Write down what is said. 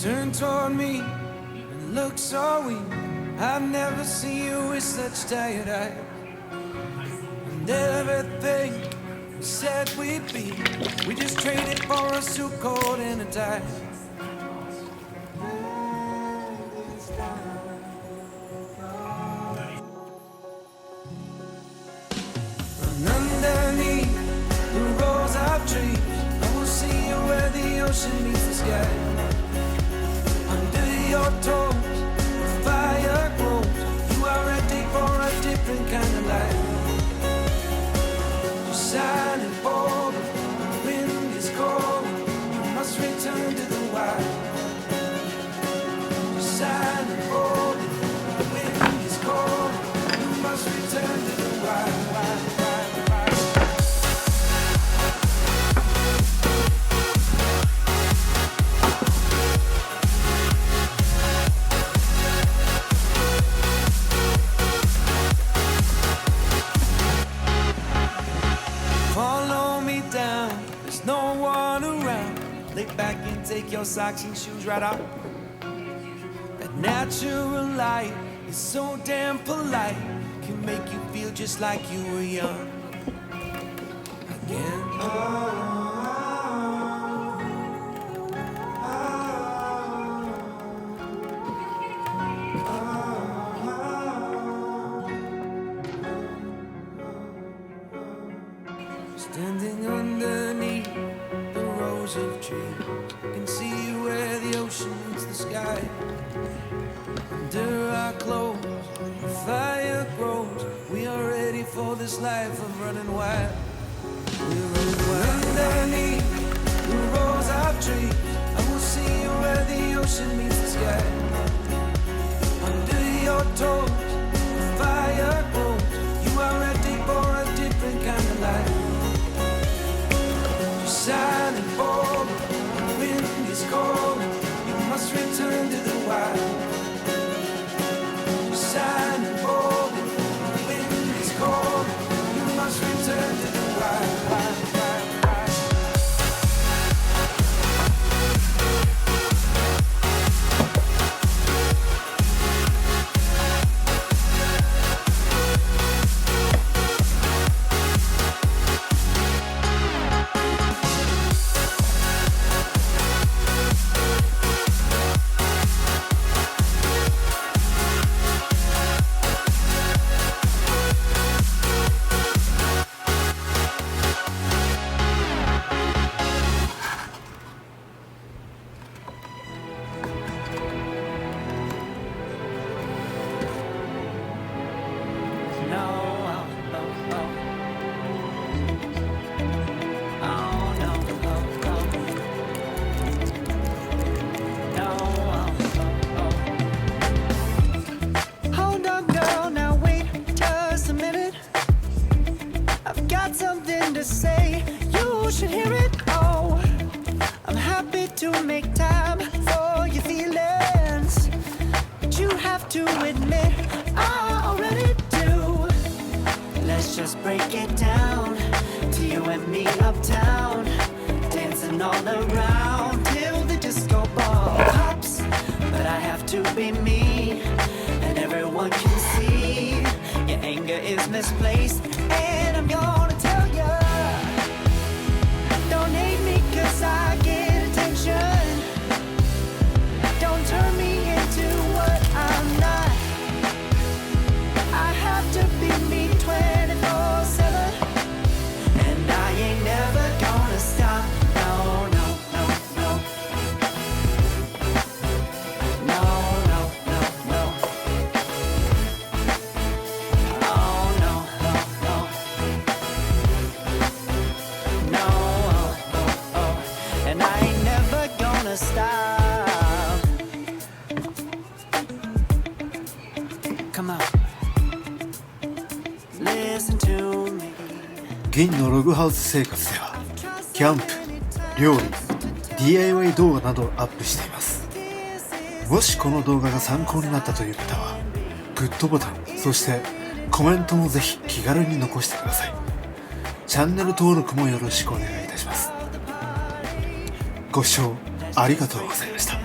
Turn toward me and look so weak. I've never seen you with such tired eyes. And everything we said we'd be, we just traded for us too cold in a tie. And underneath the rows of trees, I will see you where the ocean meets the sky. Under your toes, the fire grows. You are ready for a different kind of life. You're shining bold, the wind is cold. You must return to the wild. You're shining bold, the wind is cold. You must return to the wild. No one around. Lay back and take your socks and shoes right off. That natural light is so damn polite. Can make you feel just like you were young again. Standing underneath the rows of trees, I can see where the ocean meets the sky. Under our clothes, the fire grows. We are ready for this life of running wild. We're running wild. Underneath the rows of trees, I will see you where the ocean meets the sky. Under your toes, the fire grows. You are ready for a different kind of life. Shining bold, the wind is cold. You must return to the wild. Shining bold, the wind is cold. You must return to the wild. Say you should hear it. Oh, I'm happy to make time for your feelings, but you have to admit I already do. Let's just break it down to you and me uptown, dancing all around till the disco ball pops. But I have to be me, and everyone can see your anger is misplaced, and I'm gonna tell you. Don't hate me 'cause I get attention. Don't turn me into what I'm not. I have to be me 24/7, and I ain't never gonna stop. No, no, no, no. No, no, no, no. Oh, no, no, no. No, oh, oh, oh. And I ain't never gonna stop. Come on. Listen to me. ギンのログハウス生活ではキャンプ、料理、DIY 動画などをアップしています。もしこの動画が参考になったという方はグッドボタン、そしてコメントもぜひ気軽に残してください。チャンネル登録もよろしくお願いいたします。ご視聴ありがとうございました。